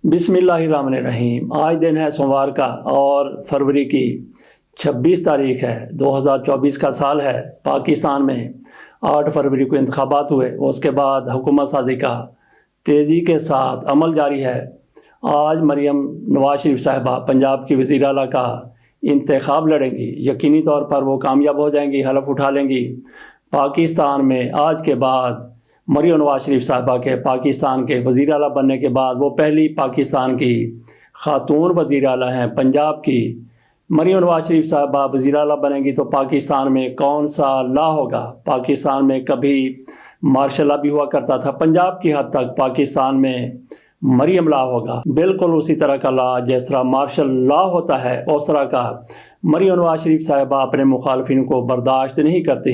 बिस्मिल्लाहिर्रहमानिर्रहीम। आज दिन है सोमवार का और फरवरी की 26 तारीख है। 2024 का साल है। पाकिस्तान में 8 फरवरी को इंतखाबात हुए। उसके बाद हुकूमत साजी का तेज़ी के साथ अमल जारी है। आज मरियम नवाज शरीफ साहिबा पंजाब की वज़ीर आला का इंतखाब लड़ेंगी। यकीनी तौर पर वो कामयाब हो जाएंगी, हलफ उठा लेंगी। पाकिस्तान में आज के बाद मरियम नवाज शरीफ साहिबा के पाकिस्तान के वज़ीर आला बनने के बाद वो पहली पाकिस्तान की ख़ातून वज़ीर आला हैं। पंजाब की मरियम नवाज शरीफ साहिबा वज़ीर आला बनेंगी तो पाकिस्तान में कौन सा लॉ होगा? पाकिस्तान में कभी मार्शल लॉ भी हुआ करता था, पंजाब की हद तक पाकिस्तान में मरियम लॉ होगा। बिल्कुल उसी तरह का लॉ, जिस तरह मार्शल लॉ होता है उस तरह का मरियम नवाज शरीफ साहिबा अपने मुखालफिन को बर्दाश्त नहीं करती।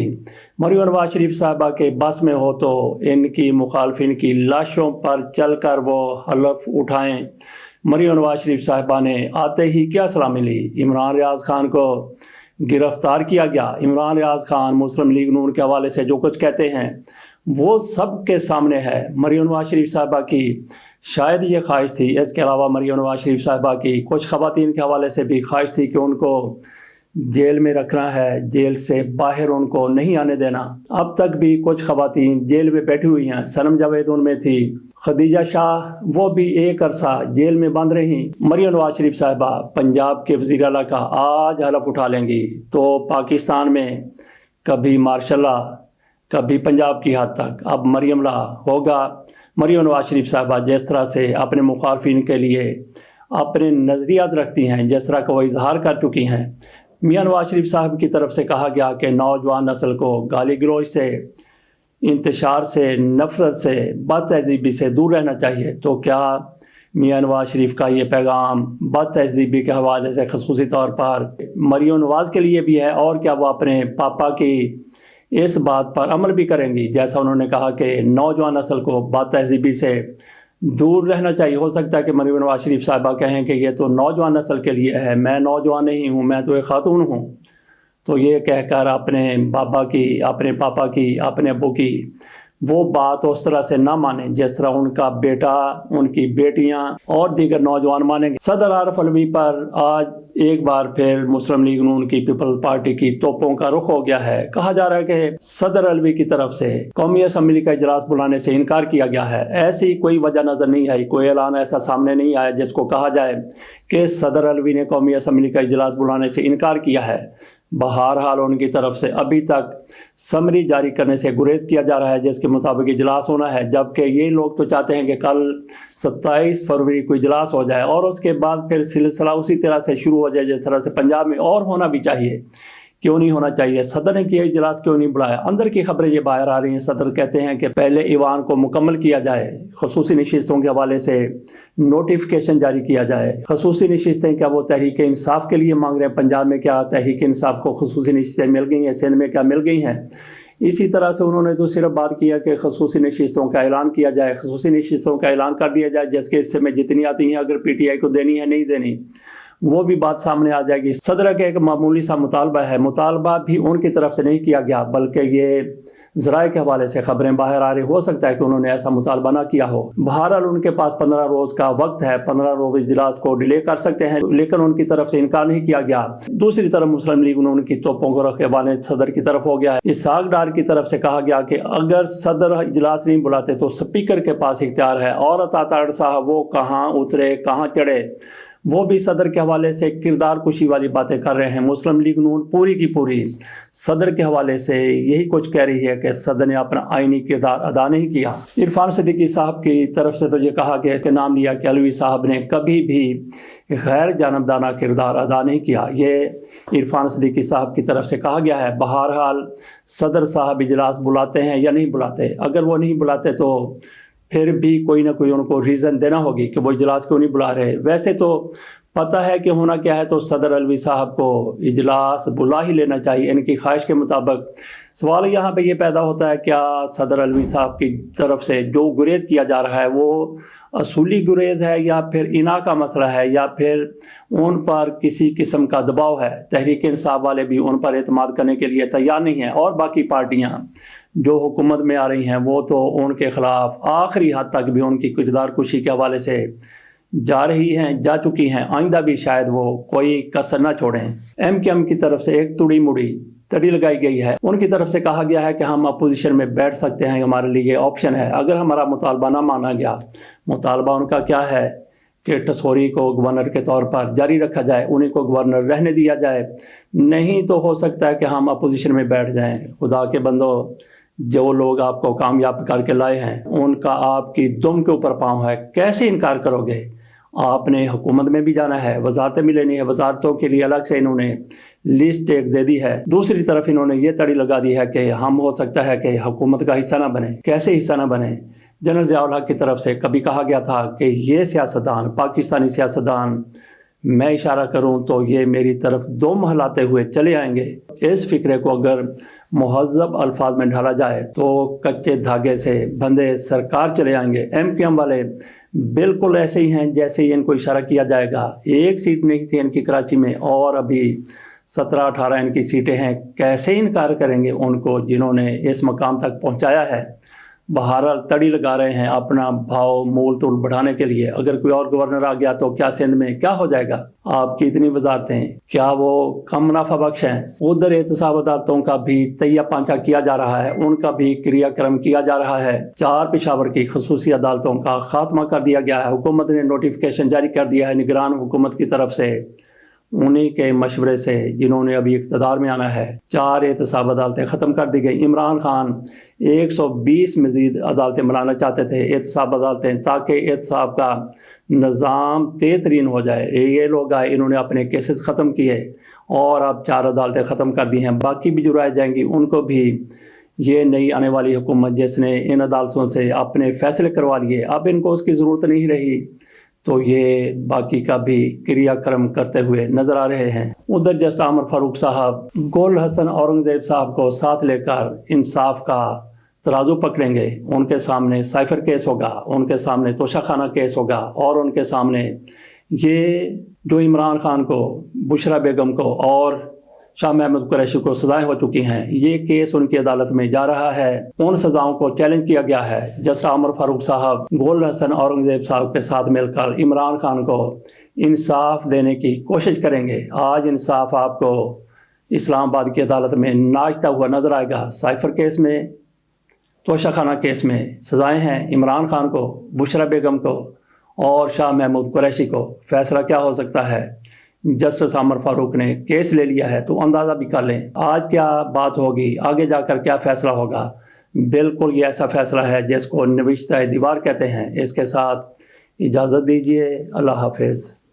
मरियम नवाज शरीफ साहिबा के बस में हो तो इनकी मुखालफिन की लाशों पर चलकर वो हलफ उठाएं। मरियम नवाज शरीफ साहिबा ने आते ही क्या सलामी ली? इमरान रियाज खान को गिरफ्तार किया गया। इमरान रियाज खान मुस्लिम लीग नून के हवाले से जो कुछ कहते हैं वो सब के सामने है। मरियम नवाज शरीफ साहिबा की शायद ये ख्वाहिश थी, इसके अलावा मरियम नवाज शरीफ साहिबा की कुछ ख़वातीन के हवाले से भी ख्वाहिश थी कि उनको जेल में रखना है, जेल से बाहर उनको नहीं आने देना। अब तक भी कुछ ख़वातीन जेल में बैठी हुई हैं। सनम जावेद उनमें थी, खदीजा शाह वो भी एक अरसा जेल में बंद रहीं। मरियम नवाज शरीफ साहिबा पंजाब के वज़ीर आला का आज हलफ उठा लेंगी तो पाकिस्तान में कभी मार्शल लॉ, कभी पंजाब की हद तक अब मरियम लॉ होगा। मरियम नवाज शरीफ साहिबा जिस तरह से अपने मुखालफिन के लिए अपने नज़रियात रखती हैं, जिस तरह का वो इजहार कर चुकी हैं, मियां नवाज शरीफ साहब की तरफ से कहा गया कि नौजवान नस्ल को गाली गलौज से, इंतशार से, नफरत से, बदतहज़ीबी से दूर रहना चाहिए। तो क्या मियां नवाज शरीफ का ये पैगाम बदतहज़ीबी के हवाले से ख़ुसूसी तौर पर मरियम नवाज के लिए भी है? और क्या वो अपने पापा की इस बात पर अमल भी करेंगी, जैसा उन्होंने कहा कि नौजवान नस्ल को बदतहज़ीबी से दूर रहना चाहिए? हो सकता है कि मरियम नवाज शरीफ साहिबा कहें कि ये तो नौजवान नस्ल के लिए है, मैं नौजवान नहीं हूँ, मैं तो एक ख़ातून हूँ। तो ये कहकर अपने बाबा की, अपने पापा की, अपने अब्बू की वो बात उस तरह से ना माने जिस तरह उनका बेटा, उनकी बेटियां और दीगर नौजवान मानेंगे। सदर आरिफ अलवी पर आज एक बार फिर मुस्लिम लीग नून की पीपल्स पार्टी की तोपों का रुख हो गया है। कहा जा रहा है कि सदर अलवी की तरफ से कौमी असम्बली का इजलास बुलाने से इनकार किया गया है। ऐसी कोई वजह नज़र नहीं आई, कोई ऐलान ऐसा सामने नहीं आया जिसको कहा जाए कि सदर अलवी ने कौमी असम्बली का इजलास बुलाने से इनकार किया है। बहरहाल उनकी तरफ से अभी तक समरी जारी करने से गुरेज किया जा रहा है जिसके मुताबिक इजलास होना है, जबकि ये लोग तो चाहते हैं कि कल 27 फरवरी को इजलास हो जाए और उसके बाद फिर सिलसिला उसी तरह से शुरू हो जाए जिस तरह से पंजाब में और होना भी चाहिए। क्यों नहीं होना चाहिए? सदर ने किया इजलास, क्यों नहीं बुलाया? अंदर की खबरें ये बाहर आ रही हैं। सदर कहते हैं कि पहले ईवान को मुकम्मल किया जाए, खसूसी नशिस्तों के हवाले से नोटिफिकेशन जारी किया जाए। खसूसी नशिस्तें क्या वो तहरीक इंसाफ के लिए मांग रहे हैं? पंजाब में क्या तहरीक इंसाफ को खसूसी नशिस्तें मिल गई हैं? सिंध में क्या मिल गई हैं? इसी तरह से उन्होंने तो सिर्फ बात किया कि खसूसी नशिस्तों का ऐलान किया जाए, खसूसी नशिस्तों का ऐलान कर दिया जाए जिसके हिस्से में जितनी आती हैं अगर PTI को देनी है नहीं देनी वो भी बात सामने आ जाएगी। सदर का एक मामूली सा मुतालबा है, मुतालबा भी उनकी तरफ से नहीं किया गया बल्कि ये ज़राए के हवाले से खबरें बाहर आ रही, हो सकता है कि उन्होंने ऐसा मुतालबा ना किया हो। बहरहाल उनके पास 15 रोज़ का वक्त है, 15 रोज़ इजलास को डिले कर सकते हैं, लेकिन उनकी तरफ से इनकार नहीं किया गया। दूसरी तरफ मुस्लिम लीग ने उनकी तोपों को रखे वाले सदर की तरफ हो गया है। इसहाक डार की तरफ से कहा गया कि अगर सदर इजलास नहीं बुलाते तो स्पीकर के पास इख्तियार है और अता साहब वो कहाँ उतरे, कहाँ चढ़े, वो भी सदर के हवाले से किरदार कुशी वाली बातें कर रहे हैं। मुस्लिम लीग नून पूरी की पूरी सदर के हवाले से यही कुछ कह रही है कि सदर ने अपना आईनी किरदार अदा नहीं किया। इरफान सिद्दीकी साहब की तरफ से तो ये कहा कि इसके नाम लिया कि अलवी साहब ने कभी भी गैर जानबदाना किरदार अदा नहीं किया। ये इरफान सिद्दीकी साहब की तरफ से कहा गया है। बहरहाल सदर साहब इजलास बुलाते हैं या नहीं बुलाते, अगर वो नहीं बुलाते तो फिर भी कोई ना कोई उनको रीज़न देना होगी कि वो इजलास क्यों नहीं बुला रहे। वैसे तो पता है कि होना क्या है, तो सदर अलवी साहब को इजलास बुला ही लेना चाहिए इनकी ख्वाहिश के मुताबिक। सवाल यहाँ पे ये पैदा होता है क्या सदर अलवी साहब की तरफ से जो गुरेज किया जा रहा है वो असूली गुरेज है या फिर इना का मसला है या फिर उन पर किसी किस्म का दबाव है? तहरीक इंसाफ वाले भी उन पर एतमाद करने के लिए तैयार नहीं हैं और बाकी पार्टियाँ जो हुकूमत में आ रही हैं वो तो उनके ख़िलाफ़ आखिरी हद तक भी उनकी किरदार कुशी के हवाले से جا رہی ہیں، جا چکی ہیں، آئندہ بھی شاید وہ کوئی کسر نہ چھوڑیں۔ MQM کی طرف سے ایک تڑی مڑی تڑی لگائی گئی ہے۔ ان کی طرف سے کہا گیا ہے کہ ہم اپوزیشن میں بیٹھ سکتے ہیں، ہمارے لیے آپشن ہے اگر ہمارا مطالبہ نہ مانا گیا۔ مطالبہ ان کا کیا ہے کہ ٹسوری کو گورنر کے طور پر جاری رکھا جائے، انہیں کو گورنر رہنے دیا جائے، نہیں تو ہو سکتا ہے کہ ہم اپوزیشن میں بیٹھ جائیں۔ خدا کے بندو، جو لوگ آپ کو کامیاب کر کے لائے ہیں ان کا آپ کی دم کے اوپر پاؤں ہے، کیسے انکار کرو گے؟ آپ نے حکومت میں بھی جانا ہے، وزارتیں بھی لینی ہے، وزارتوں کے لیے الگ سے انہوں نے لسٹ ایک دے دی ہے۔ دوسری طرف انہوں نے یہ تڑی لگا دی ہے کہ ہم ہو سکتا ہے کہ حکومت کا حصہ نہ بنے۔ کیسے حصہ نہ بنے؟ جنرل ضیاء الحق کی طرف سے کبھی کہا گیا تھا کہ یہ سیاستدان، پاکستانی سیاستدان، میں اشارہ کروں تو یہ میری طرف دم ہلاتے ہوئے چلے آئیں گے۔ اس فکرے کو اگر مہذب الفاظ میں ڈھالا جائے تو کچے دھاگے سے بندھے سرکار چلے آئیں گے۔ MQM والے بالکل ایسے ہی ہیں جیسے ہی ان کو اشارہ کیا جائے گا۔ ایک سیٹ نہیں تھی ان کی کراچی میں اور ابھی 17-18 ان کی سیٹیں ہیں، کیسے انکار کریں گے ان کو جنہوں نے اس مقام تک پہنچایا ہے؟ بہرحال تڑی لگا رہے ہیں اپنا بھاؤ مول تول بڑھانے کے لیے۔ اگر کوئی اور گورنر آ گیا تو کیا سندھ میں کیا ہو جائے گا؟ آپ کی اتنی وزارتیں کیا وہ کم منافع بخش ہیں؟ ادھر احتساب عدالتوں کا بھی تہیہ پانچا کیا جا رہا ہے، ان کا بھی کریا کرم کیا جا رہا ہے۔ 4 پشاور کی خصوصی عدالتوں کا خاتمہ کر دیا گیا ہے۔ حکومت نے نوٹیفیکیشن جاری کر دیا ہے نگران حکومت کی طرف سے، انہی کے مشورے سے جنہوں نے ابھی اقتدار میں آنا ہے۔ 4 احتساب عدالتیں ختم کر دی گئی۔ عمران خان 120 مزید عدالتیں بنانا چاہتے تھے، احتساب عدالتیں، تاکہ احتساب کا نظام تیز ترین ہو جائے۔ یہ لوگ آئے، انہوں نے اپنے کیسز ختم کیے اور اب 4 عدالتیں ختم کر دی ہیں۔ باقی بھی جو رائے جائیں گی ان کو بھی یہ نئی آنے والی حکومت جس نے ان عدالتوں سے اپنے فیصلے کروا لیے، اب ان کو اس کی ضرورت نہیں رہی، تو یہ باقی کا بھی کریا کرم کرتے ہوئے نظر آ رہے ہیں۔ ادھر جسٹس عامر فاروق صاحب گل حسن اورنگزیب صاحب کو ساتھ لے کر انصاف کا ترازو پکڑیں گے۔ ان کے سامنے سائفر کیس ہوگا، ان کے سامنے توشہ خانہ کیس ہوگا، اور ان کے سامنے یہ جو عمران خان کو، بشرا بیگم کو اور شاہ محمود قریشی کو سزائیں ہو چکی ہیں، یہ کیس ان کی عدالت میں جا رہا ہے۔ ان سزاؤں کو چیلنج کیا گیا ہے۔ جسٹس عامر فاروق صاحب گل حسن اورنگزیب صاحب کے ساتھ مل کر عمران خان کو انصاف دینے کی کوشش کریں گے۔ آج انصاف آپ کو اسلام آباد کی عدالت میں ناچتا ہوا نظر آئے گا۔ سائفر کیس میں، توشہ خانہ کیس میں سزائیں ہیں عمران خان کو، بشرا بیگم کو اور شاہ محمود قریشی کو۔ فیصلہ کیا ہو سکتا ہے؟ جسٹس عامر فاروق نے کیس لے لیا ہے تو اندازہ بھی کر لیں آج کیا بات ہوگی، آگے جا کر کیا فیصلہ ہوگا۔ بالکل یہ ایسا فیصلہ ہے جس کو نوشتہ دیوار کہتے ہیں۔ اس کے ساتھ اجازت دیجیے، اللہ حافظ۔